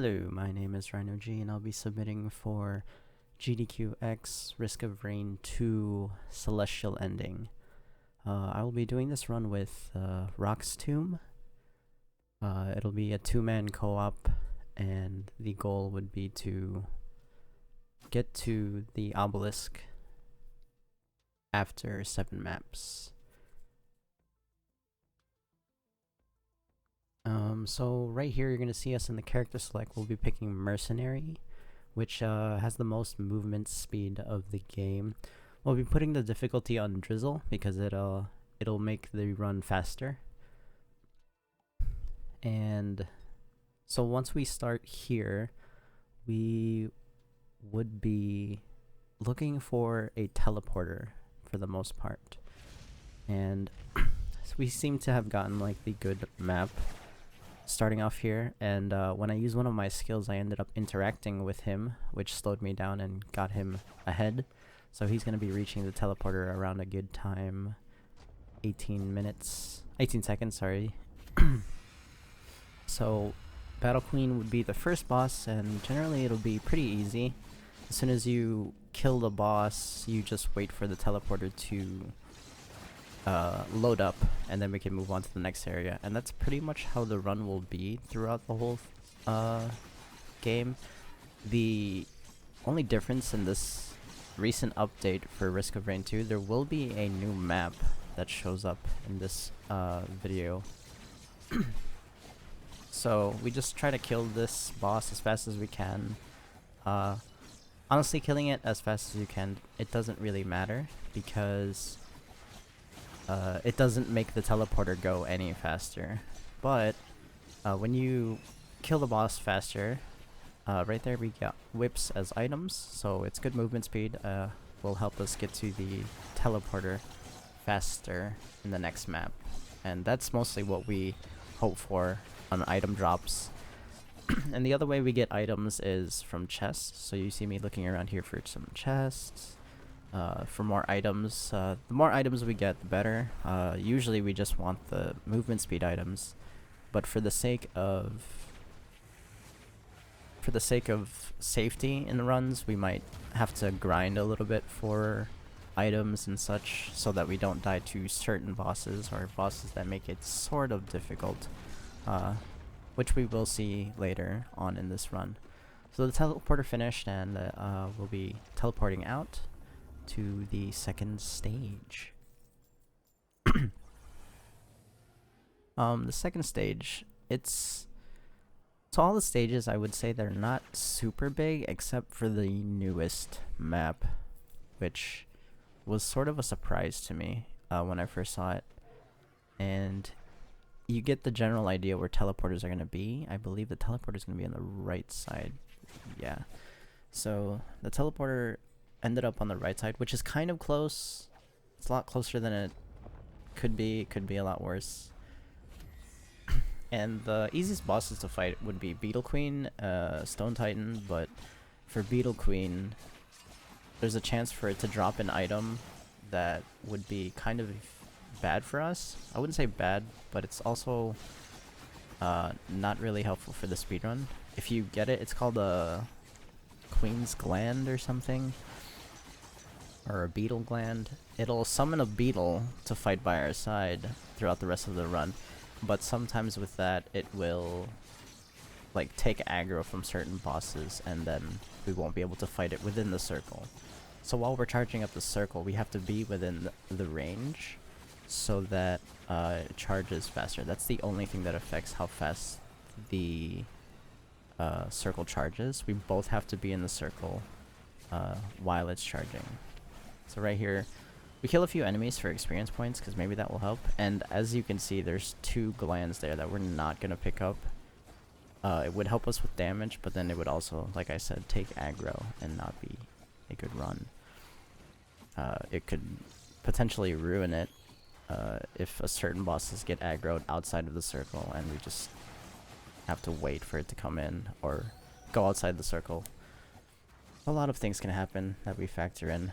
Hello, my name is Rhino G, and I'll be submitting for GDQx Risk of Rain 2 Celestial Ending. I will be doing this run with rockstomb. It'll be a two-man co-op, and the goal would be to get to the obelisk after 7 maps. So right here you're going to see us in the character select. We'll be picking Mercenary, which has the most movement speed of the game. We'll be putting the difficulty on Drizzle because it'll make the run faster. And so once we start here, we would be looking for a teleporter for the most part. And so we seem to have gotten like the good map starting off here, and when I used one of my skills I ended up interacting with him, which slowed me down and got him ahead. So he's going to be reaching the teleporter around a good time, 18 seconds, sorry. So Battle Queen would be the first boss, and generally it'll be pretty easy. As soon as you kill the boss, you just wait for the teleporter to load up, and then we can move on to the next area. And that's pretty much how the run will be throughout the whole game. The only difference in this recent update for Risk of Rain 2, there will be a new map that shows up in this video. So we just try to kill this boss as fast as we can. Honestly, killing it as fast as you can, it doesn't really matter, because it doesn't make the teleporter go any faster. But when you kill the boss faster, right there we got whips as items, so it's good movement speed. Will help us get to the teleporter faster in the next map, and that's mostly what we hope for on item drops. And the other way we get items is from chests, so you see me looking around here for some chests. For more items, the more items we get, the better. Usually we just want the movement speed items, but for the sake of safety in the runs, we might have to grind a little bit for items and such, so that we don't die to certain bosses or bosses that make it sort of difficult, which we will see later on in this run. So the teleporter finished, and we'll be teleporting out to the second stage. The second stage, so all the stages, I would say they're not super big except for the newest map, which was sort of a surprise to me when I first saw it. And you get the general idea where teleporters are going to be. I believe the teleporter is going to be on the right side. Yeah. So the teleporter ended up on the right side, which is kind of close. It's a lot closer than it could be. It could be a lot worse. And the easiest bosses to fight would be Beetle Queen, Stone Titan, but for Beetle Queen, there's a chance for it to drop an item that would be kind of bad for us. I wouldn't say bad, but it's also not really helpful for the speedrun. If you get it, it's called a Queen's Gland or something, or a beetle gland. It'll summon a beetle to fight by our side throughout the rest of the run, but sometimes with that it will like take aggro from certain bosses, and then we won't be able to fight it within the circle. So while we're charging up the circle, we have to be within the range so that it charges faster. That's the only thing that affects how fast the circle charges. We both have to be in the circle while it's charging. So right here, we kill a few enemies for experience points, because maybe that will help. And as you can see, there's 2 glands there that we're not going to pick up. It would help us with damage, but then it would also, like I said, take aggro and not be a good run. It could potentially ruin it if a certain bosses get aggroed outside of the circle, and we just have to wait for it to come in or go outside the circle. A lot of things can happen that we factor in.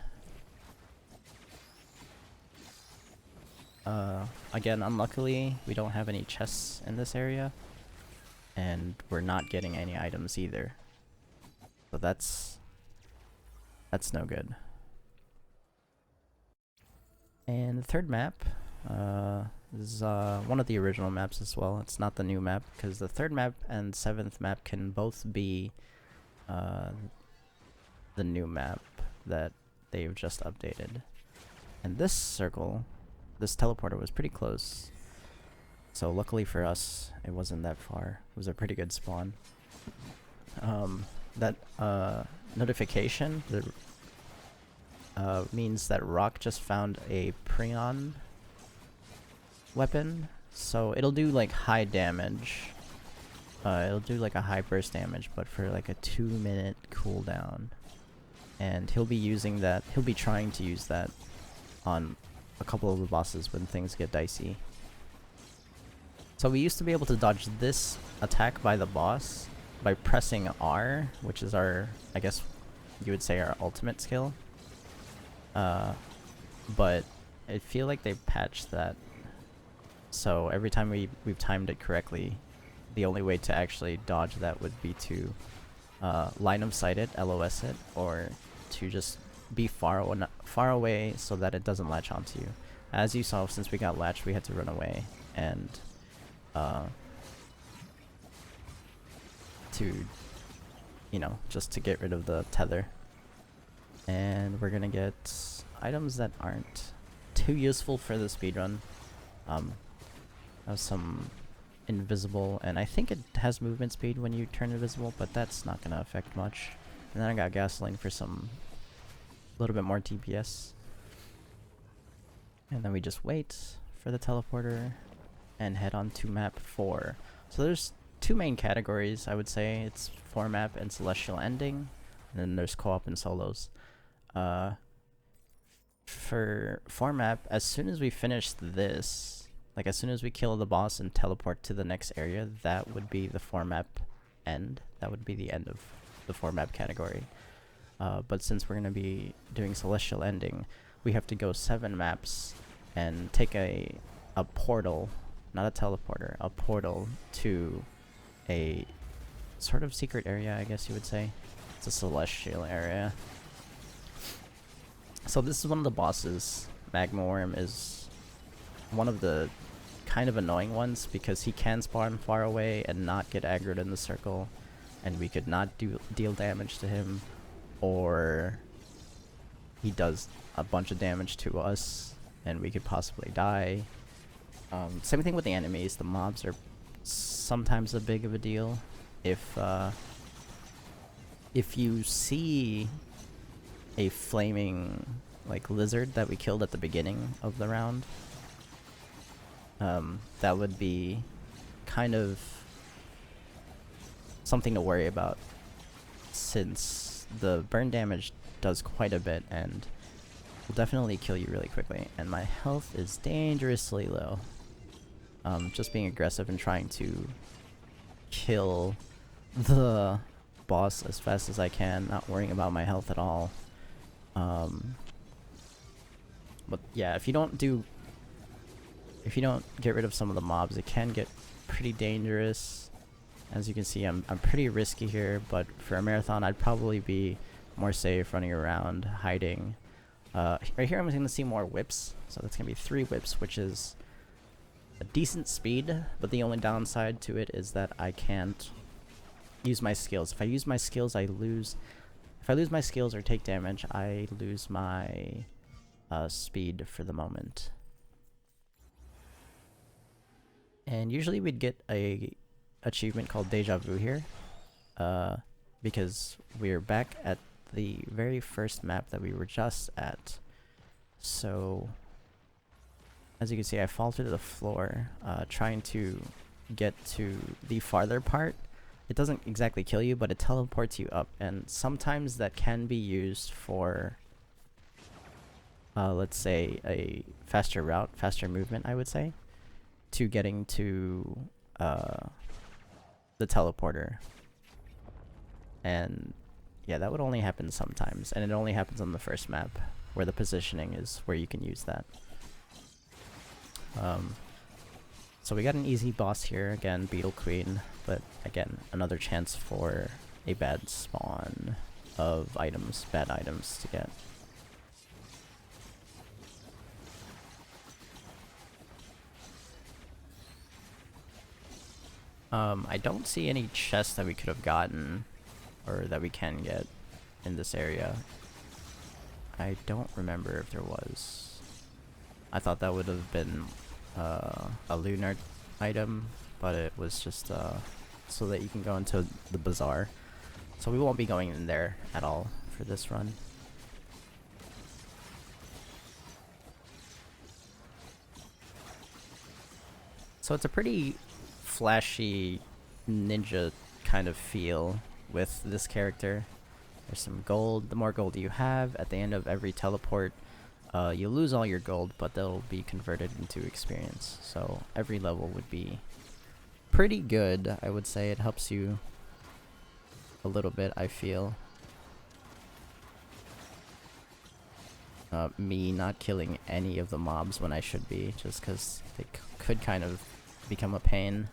Again, unluckily, we don't have any chests in this area. and we're not getting any items either. So that's no good. And the third map is one of the original maps as well. It's not the new map, because the third map and seventh map can both be the new map that they've just updated. And this circle, this teleporter was pretty close. So luckily for us, it wasn't that far. It was a pretty good spawn. That notification means that Rock just found a Prion weapon. So it'll do like high damage. It'll do like a high burst damage, but for like a 2-minute cooldown. And he'll be using that, he'll be trying to use that on a couple of the bosses when things get dicey. So we used to be able to dodge this attack by the boss by pressing R, which is our, I guess you would say, our ultimate skill. But I feel like they patched that. So every time we've timed it correctly, the only way to actually dodge that would be to line of sight it, LOS it, or to just be far away so that it doesn't latch onto you. As you saw, since we got latched, we had to run away and to, you know, just to get rid of the tether. And we're gonna get items that aren't too useful for the speedrun. Have some invisible, and I think it has movement speed when you turn invisible, but that's not gonna affect much. And then I got gasoline for some little bit more DPS. And then we just wait for the teleporter and head on to map 4. So there's two main categories, I would say. It's 4 map and Celestial Ending, and then there's co-op and solos. For 4 map, as soon as we finish this, like as soon as we kill the boss and teleport to the next area, that would be the 4 map end. That would be the end of the 4 map category. But since we're going to be doing Celestial Ending, we have to go 7 maps and take a portal, not a teleporter, a portal to a sort of secret area, I guess you would say. It's a celestial area. So this is one of the bosses. Magma Orem is one of the kind of annoying ones because he can spawn far away and not get aggroed in the circle, and we could not deal damage to him, or he does a bunch of damage to us and we could possibly die. Same thing with the enemies. The mobs are sometimes a big of a deal. If you see a flaming like lizard that we killed at the beginning of the round, that would be kind of something to worry about, since the burn damage does quite a bit and will definitely kill you really quickly. And my health is dangerously low. Just being aggressive and trying to kill the boss as fast as I can, not worrying about my health at all. But yeah, if you don't get rid of some of the mobs, it can get pretty dangerous. As you can see, I'm pretty risky here, but for a marathon, I'd probably be more safe running around, hiding. Right here, I'm going to see more whips, so that's going to be 3 whips, which is a decent speed, but the only downside to it is that I can't use my skills. If I use my skills, I lose. If I lose my skills or take damage, I lose my speed for the moment. And usually we'd get a achievement called Deja Vu here, because we're back at the very first map that we were just at. So as you can see, I fall to the floor, trying to get to the farther part. It doesn't exactly kill you, but it teleports you up, and sometimes that can be used for, let's say, a faster route, faster movement, I would say, to getting to the teleporter. And yeah, that would only happen sometimes, and it only happens on the first map, where the positioning is where you can use that. So we got an easy boss here, again, Beetle Queen, but again, another chance for a bad spawn of items, bad items to get. I don't see any chests that we could have gotten, or that we can get in this area. I don't remember if there was. I thought that would have been a lunar item, but it was just so that you can go into the bazaar. So we won't be going in there at all for this run. So it's a pretty flashy ninja kind of feel with this character. There's some gold. The more gold you have at the end of every teleport, you lose all your gold, but they'll be converted into experience. So every level would be pretty good, I would say. It helps you a little bit, I feel. Me not killing any of the mobs when I should be, just because they could kind of become a pain.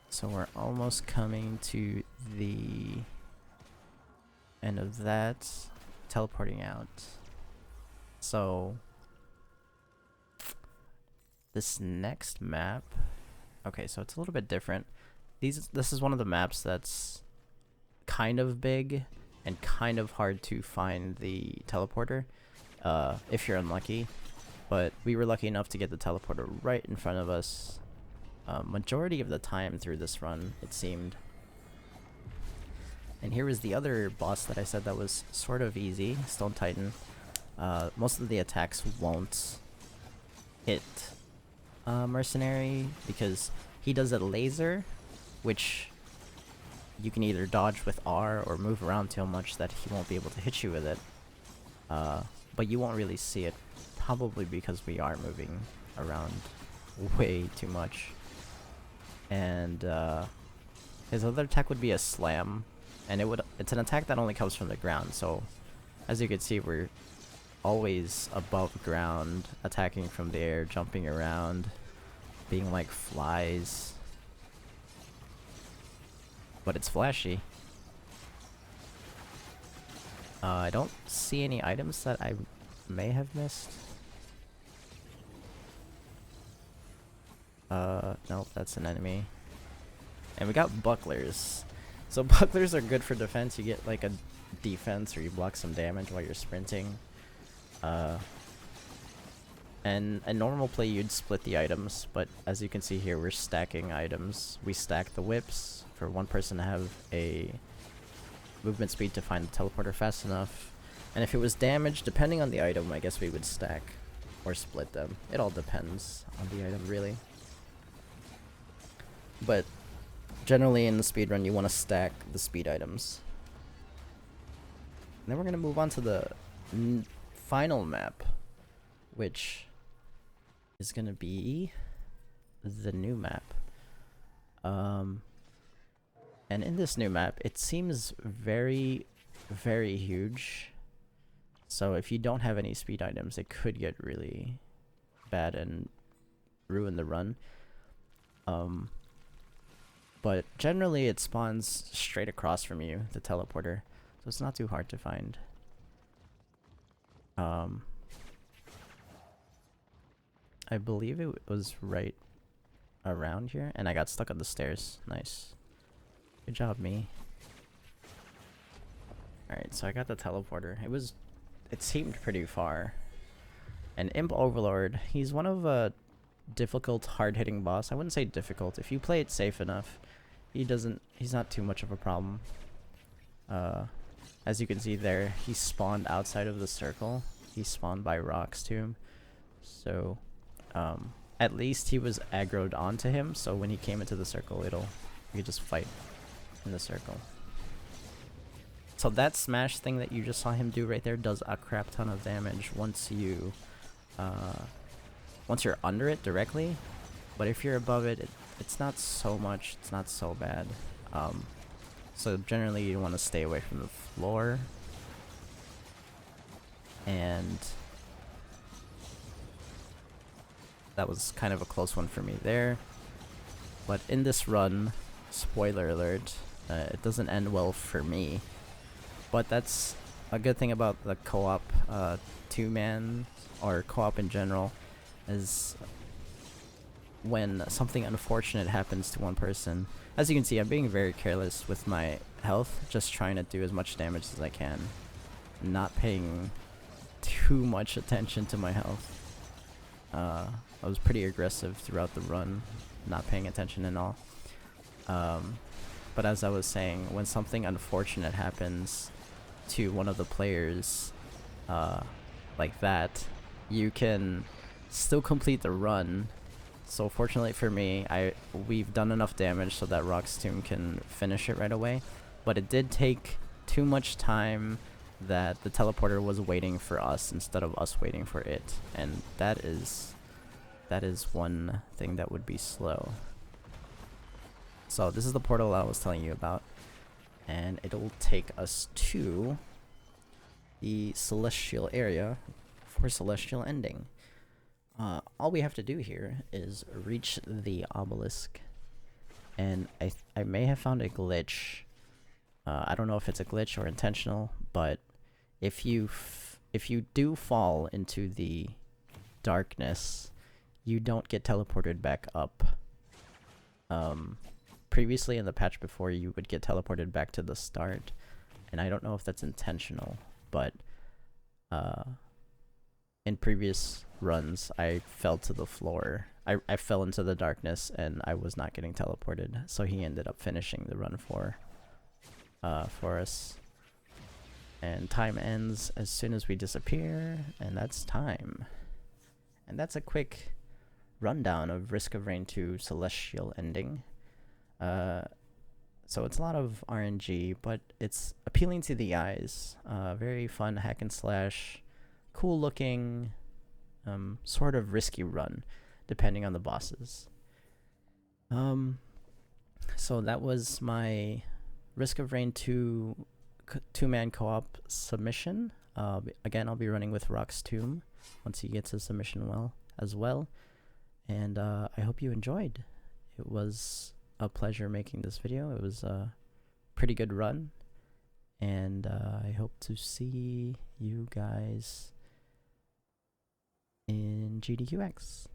So we're almost coming to the end of that. Teleporting out. So this next map, okay, so it's a little bit different. This is one of the maps that's kind of big and kind of hard to find the teleporter if you're unlucky, but we were lucky enough to get the teleporter right in front of us majority of the time through this run, it seemed. And here was the other boss that I said that was sort of easy, Stone Titan. Most of the attacks won't hit Mercenary because he does a laser, which you can either dodge with R or move around so much that he won't be able to hit you with it. But you won't really see it, probably because we are moving around way too much. And his other attack would be a slam, and it's an attack that only comes from the ground. So as you can see, we're always above ground, attacking from the air, jumping around, being like flies. But it's flashy. I don't see any items that I may have missed. Nope, that's an enemy. And we got bucklers. So bucklers are good for defense. You get like a defense or you block some damage while you're sprinting. And a normal play you'd split the items, but as you can see here, we're stacking items. We stack the whips for one person to have a movement speed to find the teleporter fast enough. And if it was damaged, depending on the item, I guess we would stack or split them. It all depends on the item, really. But generally in the speedrun, you want to stack the speed items. And then we're going to move on to the final map, which is going to be the new map. And in this new map, it seems very, very huge. So if you don't have any speed items, it could get really bad and ruin the run. But generally it spawns straight across from you, the teleporter. So it's not too hard to find. I believe it was right around here, and I got stuck on the stairs. Nice. Good job, me. Alright, so I got the teleporter. It seemed pretty far. And Imp Overlord, he's one of a difficult, hard-hitting boss. I wouldn't say difficult. If you play it safe enough, he's not too much of a problem. As you can see there, he spawned outside of the circle. He spawned by rockstomb. So, at least he was aggroed onto him, so when he came into the circle, you could just fight in the circle. So that smash thing that you just saw him do right there does a crap ton of damage once you're under it directly. But if you're above it, it's not so much, it's not so bad. So generally you want to stay away from the floor. And that was kind of a close one for me there. But in this run, spoiler alert, it doesn't end well for me. But that's a good thing about the co-op 2-man, or co-op in general, is when something unfortunate happens to one person. As you can see, I'm being very careless with my health, just trying to do as much damage as I can, not paying too much attention to my health. I was pretty aggressive throughout the run, not paying attention and all. But as I was saying, when something unfortunate happens to one of the players like that, you can still complete the run. So fortunately for me, we've done enough damage so that rockstomb can finish it right away. But it did take too much time that the teleporter was waiting for us instead of us waiting for it, and that is one thing that would be slow. So this is the portal I was telling you about, and it'll take us to the celestial area for celestial ending. All we have to do here is reach the obelisk, and I may have found a glitch. I don't know if it's a glitch or intentional, but if you do fall into the darkness, you don't get teleported back up. Previously in the patch before, you would get teleported back to the start, and I don't know if that's intentional, but in previous runs, I fell to the floor. I fell into the darkness, and I was not getting teleported, so he ended up finishing the run for us. And time ends as soon as we disappear, and that's time. And that's a quick rundown of Risk of Rain 2 Celestial Ending. So it's a lot of RNG, but it's appealing to the eyes. Very fun hack and slash, cool looking, sort of risky run, depending on the bosses. So that was my Risk of Rain 2 2-man co-op submission. Again, I'll be running with rockstomb once he gets his submission as well. And I hope you enjoyed. It was a pleasure making this video. It was a pretty good run, and I hope to see you guys in GDQx.